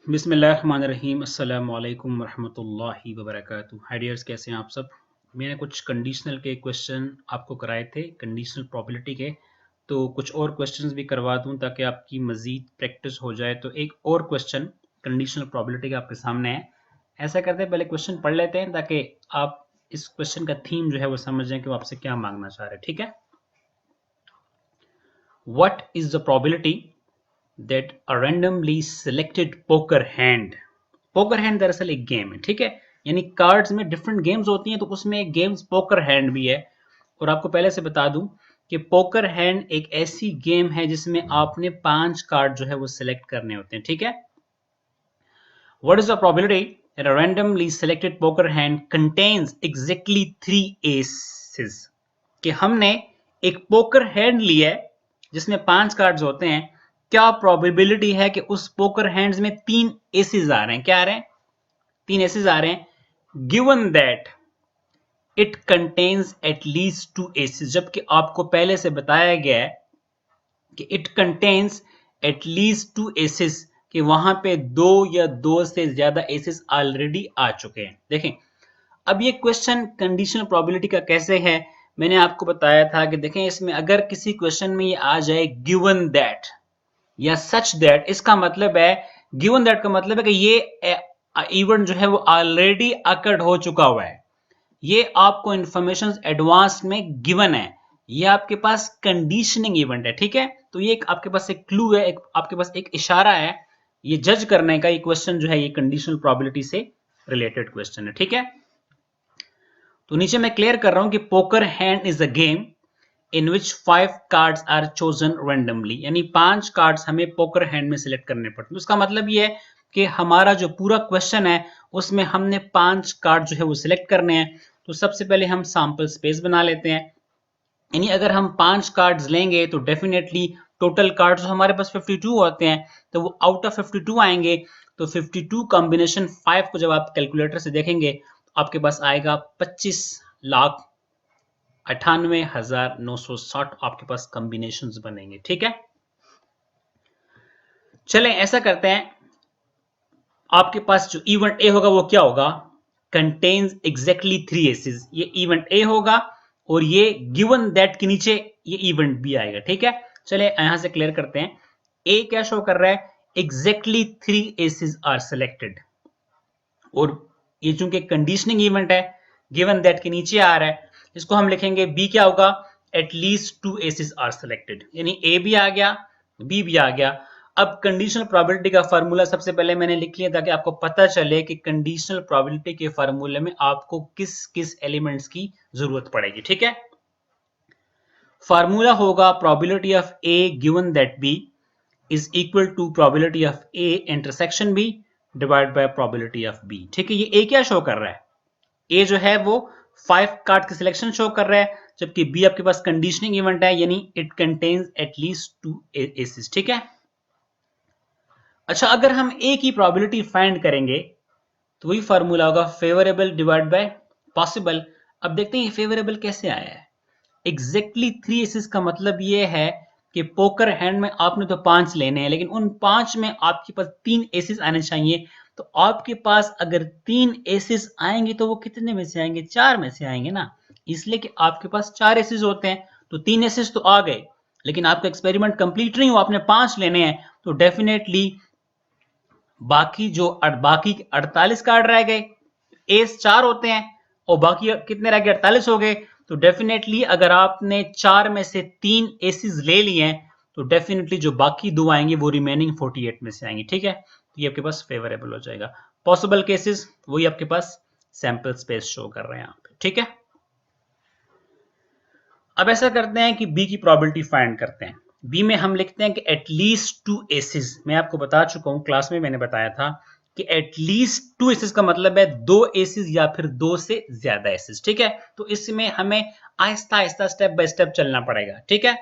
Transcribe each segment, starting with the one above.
बिस्मिल्लाहिर्रहमानिर्रहीम अस्सलाम वालेकुम रहमतुल्लाहि व बरकातुहू। हाय डियर्स, कैसे हैं आप सब। मैंने कुछ कंडीशनल के क्वेश्चन आपको कराए थे, कंडीशनल प्रोबेबिलिटी के, तो कुछ और क्वेश्चंस भी करवा दूं ताकि आपकी मज़ीद प्रैक्टिस हो जाए। तो एक और क्वेश्चन कंडीशनल प्रोबेबिलिटी का आपके सामने है। ऐसा करते हैं, पहले क्वेश्चन पढ़ लेते हैं ताकि आप इस क्वेश्चन का थीम जो है वो समझ जाएं कि वो आपसे क्या मांगना चाह रहे हैं। ठीक है। What is the probability that a randomly selected poker hand, poker hand दरअसल एक गेम है। ठीक है, यानी कार्ड्स में डिफरेंट गेम्स होती हैं, तो उसमें एक गेम्स पोकर हैंड भी है। और आपको पहले से बता दूं कि पोकर हैंड एक ऐसी गेम है जिसमें आपने 5 कार्ड जो है वो सिलेक्ट करने होते हैं। ठीक है। What is the probability that a randomly selected poker hand contains exactly 3 aces, कि हमने एक पोकर हैंड लिया है जिसमें 5 कार्ड्स होते हैं। क्या प्रोबेबिलिटी है कि उस पोकर हैंड्स में 3 एसेस आ रहे हैं। क्या आ रहे हैं? 3 एसेस आ रहे हैं। Given that it contains at least 2 aces, जबकि आपको पहले से बताया गया है कि it contains at least 2 aces, कि वहां पे 2 या 2 से ज्यादा एसेस ऑलरेडी आ चुके हैं। देखें, अब ये क्वेश्चन कंडीशनल प्रोबेबिलिटी का कैसे है, मैंने आपको बताया था कि देखें, इसमें अगर किसी क्वेश्चन में ये आ जाए गिवन दैट या सच दैट, इसका मतलब है, गिवन दैट का मतलब है कि ये इवेंट जो है वो ऑलरेडी अकर्ड हो चुका हुआ है। ये आपको इंफॉर्मेशन एडवांस में गिवन है। ये आपके पास कंडीशनिंग इवेंट है। ठीक है, तो ये एक आपके पास एक क्लू है, एक आपके पास एक इशारा है ये जज करने का। ये क्वेश्चन जो है ये कंडीशनल प्रोबेबिलिटी से रिलेटेड क्वेश्चन है। ठीक है, तो नीचे मैं क्लियर कर रहा हूं कि poker hand is a game in which 5 cards are chosen randomly, यानी 5 कार्ड्स हमें पोकर हैंड में सिलेक्ट करने पड़ते हैं। उसका मतलब ये है कि हमारा जो पूरा क्वेश्चन है उसमें हमने 5 कार्ड जो है वो सिलेक्ट करने हैं। तो सबसे पहले हम सैंपल स्पेस बना लेते हैं। यानी अगर हम 5 कार्ड्स लेंगे तो डेफिनेटली टोटल कार्ड्स हमारे पास 52 होते हैं, तो वो आउट ऑफ 52 आएंगे। तो 52 कॉम्बिनेशन 5 को जब आप कैलकुलेटर से देखेंगे तो आपके पास आएगा 25,98,960 आपके पास कॉम्बिनेशंस बनेंगे। ठीक है, चलें ऐसा करते हैं, आपके पास जो इवेंट ए होगा वो क्या होगा? Contains exactly 3 aces. ये इवेंट ए होगा और ये गिवन दैट के नीचे ये इवेंट बी आएगा। ठीक है, चले यहां से क्लियर करते हैं। ए क्या शो कर रहा है? Exactly 3 aces are selected. और ये चूंकि कंडीशनिंग इवेंट है, गिवन दैट के नीचे आ रहा है, इसको हम लिखेंगे बी क्या होगा? At least 2 aces are selected. यानी ए भी आ गया, बी भी आ गया। अब कंडीशनल प्रोबेबिलिटी का फार्मूला सबसे पहले मैंने लिख लिया ताकि आपको पता चले कि कंडीशनल प्रोबेबिलिटी के फार्मूले में आपको किस किस एलिमेंट्स की जरूरत पड़ेगी। ठीक है, फार्मूला होगा probability of A given that B is equal to probability of A intersection B divide by probability of B. ठीक है, ये ए क्या शो कर रहा है? ए जो है वो 5 कार्ड की सिलेक्शन शो कर रहा है, जबकि बी आपके पास कंडीशनिंग इवेंट है, यानी इट कंटेन्स एटलीस्ट 2 एसेस। ठीक है, अच्छा, अगर हम ए की प्रोबेबिलिटी फाइंड करेंगे तो वही फार्मूला होगा फेवरेबल डिवाइड बाय पॉसिबल। अब देखते हैं ये फेवरेबल कैसे आया है। एग्जैक्टली 3 एसेस का मतलब ये है कि पोकर हैंड में आपने तो 5 लेने हैं, लेकिन उन 5 में आपके पास 3 एसेस आने चाहिए। तो आपके पास अगर 3 एसेस आएंगे तो वो कितने में से आएंगे? 4 में से आएंगे ना, इसलिए कि आपके पास 4 एसेस होते हैं। तो 3 एसेस तो आ गए, लेकिन आपका एक्सपेरिमेंट कंप्लीट नहीं हुआ, आपने 5 लेने हैं। तो डेफिनेटली बाकी 48 कार्ड रह गए। एस 4 होते हैं और बाकी कितने रह गए? 48 हो गए। तो डेफिनेटली अगर आपने 4 में से 3 एसेस ले लिए हैं तो डेफिनेटली जो बाकी 2 आएंगे वो रिमेनिंग 48 में से आएंगे। ठीक है, तो ये आपके पास फेवरेबल हो जाएगा। पॉसिबल केसेस वही आपके पास सैंपल स्पेस शो कर रहे हैं यहाँ पे। ठीक है, अब ऐसा करते हैं कि बी की प्रोबेबिलिटी फाइंड करते हैं। बी में हम लिखते हैं कि एटलीस्ट 2 एसेस। मैं आपको बता चुका हूं, क्लास में मैंने बताया था कि एटलीस्ट 2 एसेस का मतलब है 2 एसेस या फिर 2 से ज्यादा एसेस। ठीक है, तो इसमें हमें Aahista Aahista step by step चलना पड़ेगा। ठीक है,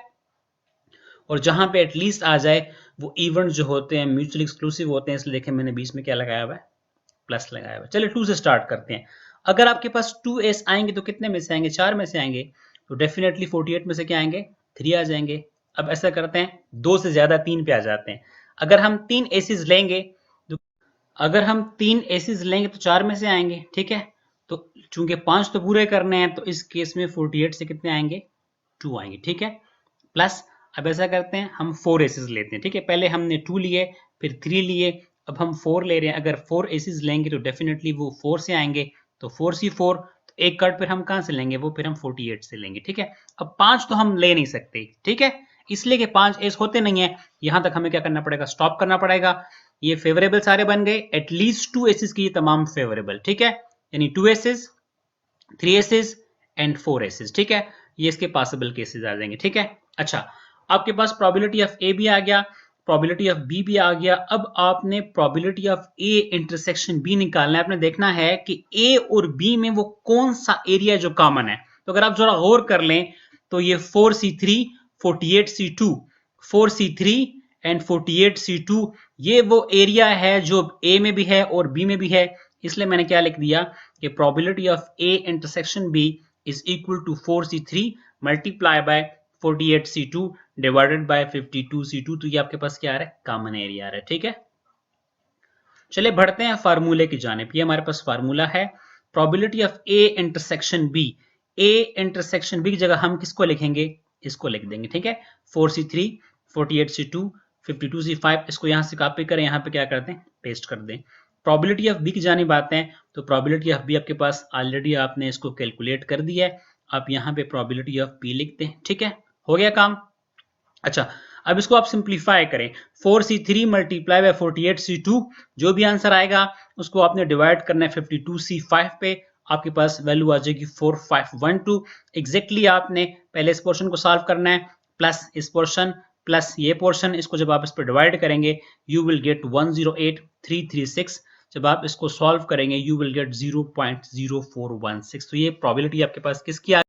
और जहां पे एटलीस्ट आ जाए वो इवेंट जो होते हैं म्यूचुअली एक्सक्लूसिव होते हैं, इसलिए देखें मैंने बीच में क्या लगाया हुआ है? प्लस लगाया हुआ है। चलिए 2 से स्टार्ट करते हैं। अगर आपके पास 2 एस आएंगे तो कितने में से आएंगे? 4 में से आएंगे। तो डेफिनेटली 48 में से क्या आएंगे? 3 आ जाएंगे। अब ऐसा करते हैं, 2 से ज्यादा 3 पे आ जाते हैं। अगर हम 3 एसेस लेंगे तो अगर हम 3 एसिस लेंगे तो 4 में से आएंगे, ठीक है। तो चूंकि 5 तो पूरे करने हैं, तो इस केस में 48 से कितने आएंगे, 2 आएंगे, ठीक है। प्लस अब ऐसा करते हैं, हम 4 एसिस लेते हैं, ठीक है। पहले हमने 2 लिए, फिर 3 लिए, अब हम 4 ले रहे हैं। अगर 4 एसिस लेंगे तो डेफिनेटली वो 4 से आएंगे, तो 4C4, तो एक कार्ड फिर हम कहां से लेंगे, वो फिर हम 48 से लेंगे, ठीक है। अब 5 तो हम ले नहीं सकते, ठीक है, इसलिए कि 5 एस होते नहीं है। यहां तक हमें क्या करना पड़ेगा, स्टॉप करना पड़ेगा। ये फेवरेबल सारे बन गए, एटलीस्ट 2 एसिस की तमाम फेवरेबल, ठीक है। यानी 2 एसिस, 3 एसिस एंड 4 एसिस, ठीक है। ये इसके पॉसिबल केसेस आ जाएंगे, ठीक है। अच्छा, आपके पास प्रोबेबिलिटी ऑफ ए भी आ गया, प्रोबेबिलिटी ऑफ बी भी आ गया। अब आपने probability of A intersection B निकालना है। आपने देखना है कि ए और बी में वो कौन सा एरिया जो कॉमन है। तो अगर आप जरा गौर कर लें तो ये 4C3 48C2, 4C3 and 48C2, ये वो एरिया है जो ए में भी है और बी में भी है। इसलिए मैंने क्या लिख दिया कि probability of A intersection B is equal to 4C3 multiply by 48C2 divided by 52C2। तो ये आपके पास क्या आ रहा है, कॉमन एरिया आ रहा है, ठीक है। चलिए बढ़ते हैं फार्मूले की जानिब। ये हमारे पास फार्मूला है, probability of A intersection B. A intersection B की जगह हम किसको लिखेंगे, इसको लिख देंगे, ठीक है। 4C3 48C2 52C5, इसको यहां से कॉपी करें, यहां पे क्या करते हैं, पेस्ट कर दें। प्रोबेबिलिटी ऑफ बी की जानिब आते हैं, तो प्रोबेबिलिटी ऑफ बी आपके पास ऑलरेडी आपने इसको कैलकुलेट कर दिया है। आप यहां पे प्रोबेबिलिटी ऑफ बी लिखते हैं, ठीक है, हो गया काम। अच्छा, अब इसको आप सिंप्लीफाई करें, 4C3 मल्टीप्लाई बाय 48C2, जो भी आंसर आएगा उसको आपने डिवाइड करना है 52C5 पे, आपके पास वैल्यू आ जाएगी 4512। एग्जैक्टली आपने पहले इस पोर्शन को सॉल्व करना है, प्लस इस पोर्शन प्लस ये पोर्शन, इसको जब आप इस पर डिवाइड करेंगे यू विल गेट 108336। जब आप इसको सॉल्व करेंगे यू विल गेट 0.0416। तो ये प्रोबेबिलिटी आपके पास किसकी आ